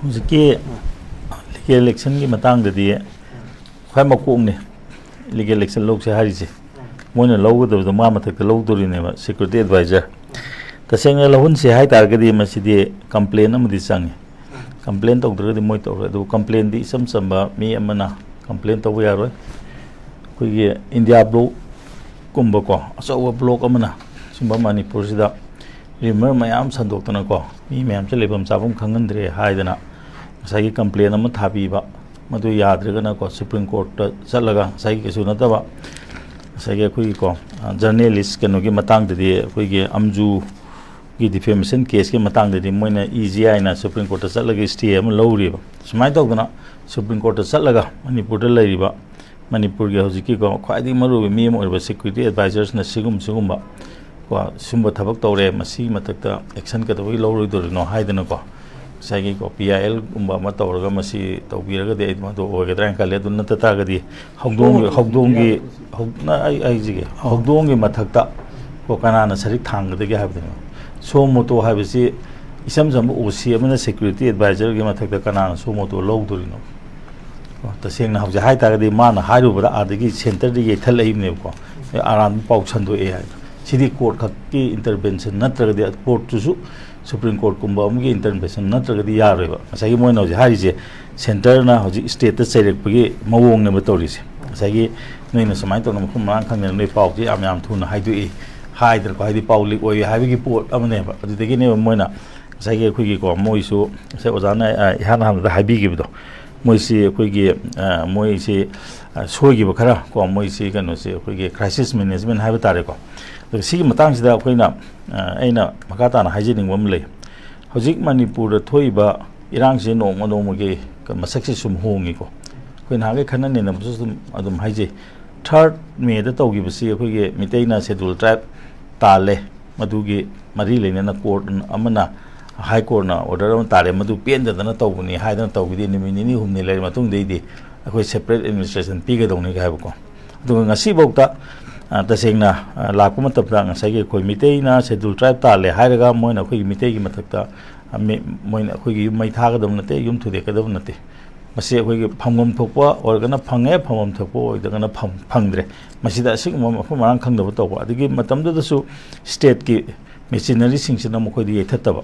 Huziki election की मतंग दे दिए खाई मकोंग ने election लोग से हारी से मोने लोगों तो मामा तक तो लोग तो नहीं है security advisor तसेंगे लोगों से हाई तार के दिए मसीदी complain हम दिसांगे complain तो उधर के दिए मोई तो complain दी सम मी अमना complain तो वो यार है कोई ये India block कुंभ को असो वो block अमना सुबह मणिपुर से दा रिमर मैम संदोक तो ना को मी मैम से लेबम साबम खंगन दरे हाई देना साइकी कंप्लेन अमन थाबीबा मधु याद्रगना को सुप्रीम कोर्ट चलगा साइकी केसु नतबा साइकी कोई को जर्नलिस्ट केनो की मतंग दे कोई के अमजू की डिफेमेशन केस के मतंग दे मोइना ईजीआई ना सुप्रीम कोर्ट चलगा स्टे अम लौरिबा सुमाय तौदना सुप्रीम कोर्ट चलगा मणिपुर लैरिबा मणिपुर के हजिकी को ख्वाइदी मरुबे मी अम ओरबा सिक्योरिटी एडवाइजर्स ना सिगुम्बा को सुंब थबक तौरे मसी मतकता एक्शन का तबई लौरोइदोरिनो हाइदना को साइकी को PIL गुम्बा मत तौरगा मसी तौबीरगा दे मदो ओगेद्रा काले दुन नततागदी हौदोंगी हौना आई जिगे हौदोंगी मथकता को कनाना सरिक थांगदगे हाबदनो सोमोतो हाबसी इसम जम ओसी अमना सिक्योरिटी एडवाइजर के मथकता कनाना सोमोतो लौदोरिनो तसेंगना हौजे हाइतागदी माना हारुबदा आदगी सेंटर दिगे थलैबने को आराम पाउ छंदो ए हाय सिदी कोर्ट खक्की इंटरवेंशन नत्रगदी कोर्ट तुसु सुप्रीम कोर्ट कुंबा उनकी इंटरवेंशन नत्रगदी यारेबा साइकी मोइना हौजे हारिजे सेंटर ना हौजे स्टेट ता चैरेकपगी मवोंग ने बतौरिसे साइकी नैना समाय तौना मखुम मांग खंगने नै पाउजी याम थुना हाइदुई हाइदर को हाइदि पाउ लीक ओय हाइबगी पोर्ट अमनेबा अदुदगी ने मोइना साइकी अखुगी को मोइसु से ओजाना इहान हान दा हाइबिगिबदो मोइसी अखुगी मोइसी सोइगिबा खरा को मोइसी कनोसे अखुगी क्राइसिस मैनेजमेंट हाइबा तारे को सिगी मतंगसिदा अखोइना अइना मकाताना हाइजेनिंग वम लay हजिक मणिपुर थोइबा इरांगसे नोंमगे मसक्से सुम होंगी को अखोइना हागे खनने न अदुम हाइजे 3rd मे द तौगिबसी अखोइगे मिटेना शेड्यूल ट्राइब ताले मदुगी मरी लेना कोर्ट अमना हाई कोर्ट ना ऑर्डर अम तारे मदु पेंददना तौबनी हाइदना तौबिदि निमिनि हुमनि लेर मतुंग देदि अखोइ सेपरेट एडमिनिस्ट्रेशन पीगदौनि गायबको अदुगा ngasi बौता तसेंगना लाको मतबदा ngसाइगे खोइ मिटेना शेड्यूल ट्राइब ताले हाइरगा मोइना खोइ मिटेगी मथकता मोइना खोइ मै थागदम नते युम थुदे कदम नते मसे खोइ फंगम थोपा औरगना फंगे फंगम थोपो ओइदगना फंगद्रे मसिदा सिग मफु मांग खंगदब तोपा अदिगी मतमदसु स्टेट की मेशिनरी सिंगसिना मखोइदि येथतबा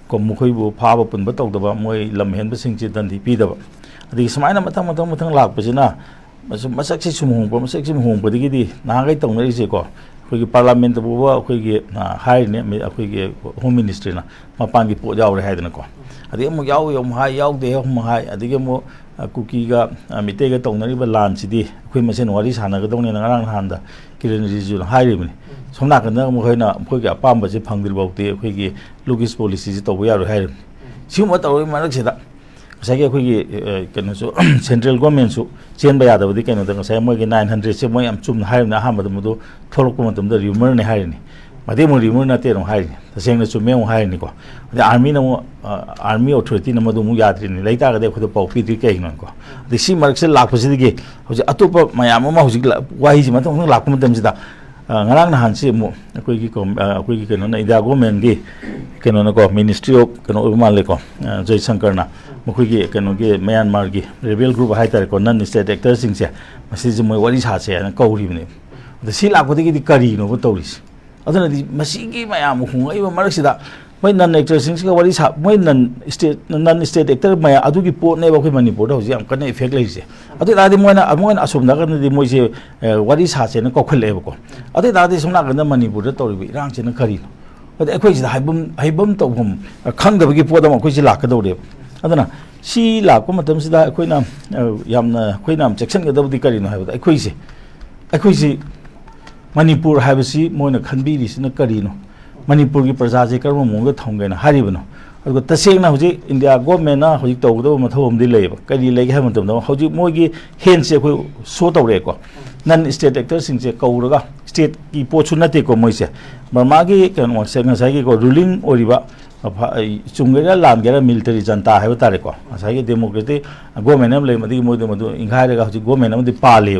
को मखोइबु फाबा पुनबा तौदबा मोइ लमहेनबा सिंगसि दंदि पीदबा अदिगी समाइना मथंग लाकपसिना मसक्से सुमहोंगबा मसक्से होंगबदिगिदि नागै तौनरिसे को अखोइगी पार्लियामेंट बुबा अखोइगी हाइने अखोइगी होम मिनिस्ट्री ना मपांगी पो यावरे हाइदना को अदि अमु याव यम हाइ यावदे हम हाइ अदिगे मु कुकीगा मिटेगा तौनरिबा लानसिदि अखोइ मसेन वारि सानागदौने नगारां हांदा किरण रिजु हाइरिबनि सोमनाकना मखोइना अखोइगी अपामबसे फंगदिरबौते अखोइगी लुगिस पॉलिसी से तौबा यारो हाइरिबनि सिगुम तौरि मरकसिदा साइके अखोइगी कनोसु सेंट्रल गवर्नमेंट सु चेनबा यादबदि कनो द साइ मोइगे 900 से मोइ अम चुम हाइरना हामद मदु थोलको मतमद रिमर ने हाइरनि मदे मो रिमर नते नो हाइरनि तसेंगना चुमे मो हाइरनि को आर्मी नमो आर्मी अथॉरिटी नमदु मु याद्रिनि लैता गदे खुद पाउ पिद्रि कैगनो को दिसि मरकसे लाखपसिदिगे होजे अतोप मयाम मा होजि वाहिजि मतम लाखप मतमसिदा ngarang nahan si mo akoigi keno na ida government gi keno na ko ministry of keno umal ko Jai Shankar na mokoigi keno gi Myanmar gi rebel group hai tar ko non state actors sing se masi ji moi wari sa se na kauri ne the sila ko di kari no toris adana di masi gi mayam hung ai marak sida moi non actors sing ka wari sa moi non state actor maya adu gi po ne ba khoi Manipur da hoji am kana effect lai se adu da di moi na asum da kan di moi se wari sa se na ko khol le ko adu da di sumna kan Manipur da tori rang se na kari no adu akhoi sida haibum to hum khang da gi po da ma khoi si lak ka do re adana si lak ko matam sida akhoi na yamna khoi nam section ga da di kari no ha da akhoi si Manipur habisi moi na khanbi ri sina kari no Manipur की प्रजा से कर्म मोंगे थोंगेना हारिबनो अदो तसेंगना होजि India government ना होजि तौगदो मथोमदि लेबा करी लेगे हम तमनो होजि मोगी हेन से कोई शो तौरे को नन स्टेट एक्टर सिंग से कौरगा स्टेट की पोछु नते को मोइसे बर्मा की कनो सेंगा सागी को रूलिंग ओरिबा चुंगेरा लानगेरा मिलिटरी जनता है तारे को सागी डेमोक्रेटिक गवर्नमेंट हम ले मदि मोदि मदु इंगारेगा होजि गवर्नमेंट हम दि पाले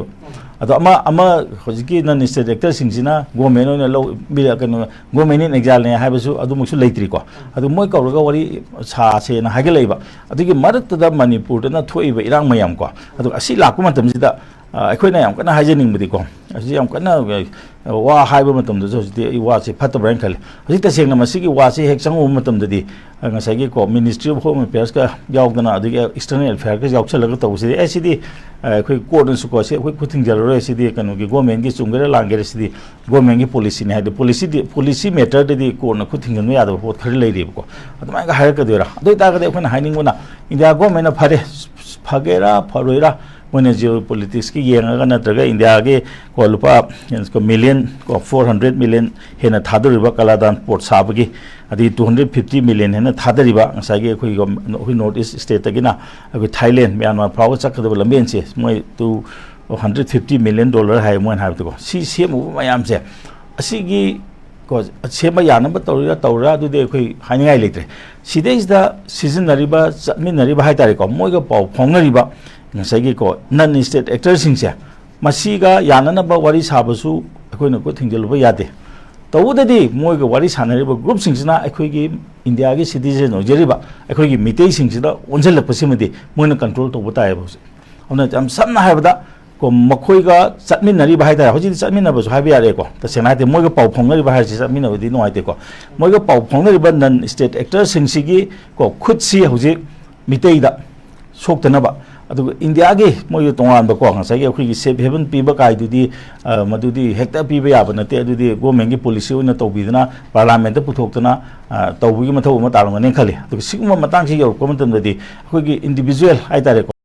अदो अमा होजिकी नन स्टेट एक्टर सिंगसिना गवर्नमेंट ओइना लो बिरा कनो गवर्नमेंट एग्जाम ने हाइबसु अदुमुसु लेत्रि को अदु मोय कौरगा वरी सासे ना हागे लेबा अदुगी मरतदा मणिपुर ना थोइबा इरांग मयाम को अदु असि लाकु मतमजिदा अखोइना याम कना हाइजनिंगबदि को असि याम कना वा हाइबा मतमदसु होजिति वासे फतब्राइन खले होजि तसेंगना मसिगी वासे हेक चंगु मतमददि ngasagi ko ministry of home affairs ka yaudana adi external affair ka yaukchalaga tawsidi asidi khoi court su ko se khoi kuthing jalore asidi kanu gi government gi chungere langere asidi government gi policy ne hade policy matter de ko na kuthing nu yada pot khari leiri ko aduma ga hayar ka dera ado ta ga de khona haining bona india government na phare phagera pharoira मोने geopolitics की येंगा नत्रगा India के को लुपा को million को 400 million हेना थादरिबा Kaladan port साबगी अदि 250 million हेना थादरिबा सागे अखोई अखोई नॉर्थ ईस्ट स्टेट तगिना अखोई थाईलैंड म्यांमार फ्राउ चकदब लंबेन से मोय 250 मिलियन डॉलर हाय मोन हाबतो सी सेम मयाम से असिगी को सेम यानब तौरा दुदे अखोई हानिगाय लेत्रे सिदेसदा सिजनरिबा चमिनरिबा हायतारे को मोयगा पाउ फोंगरिबा ngasagi ko non state actors singse masiga yanana ba wari sabasu akoi na ko thingjel ba yade tawudadi moi ga wari sanari ba group singsina akoi gi india gi citizen ojeri ba akoi gi mitei singsida onjel pasimadi moi na control to bata hai ba amna jam samna hai ba ko makoi ga chatmin nari ba hai ta hoji chatmin na ba so hai ba yare ko ta sena te moi ga pau phongnari ba hai si chatmin na di no hai te ko moi ga pau phongnari ba non state actors singsigi ko khutsi hoji mitei da soktana ba India के मोय तोंगान बको ngसाई अखोई safe haven पीबा काइदुदी मदुदी hecto पीबा याबा नते अदुदी government की policy ओइना तौबिदना parliament पुथोक्तना तौबुगी मथौ म तारंगने खले सिगुम मतांग से यौरको मतमददी अखोई इंडिविजुअल हाइतारे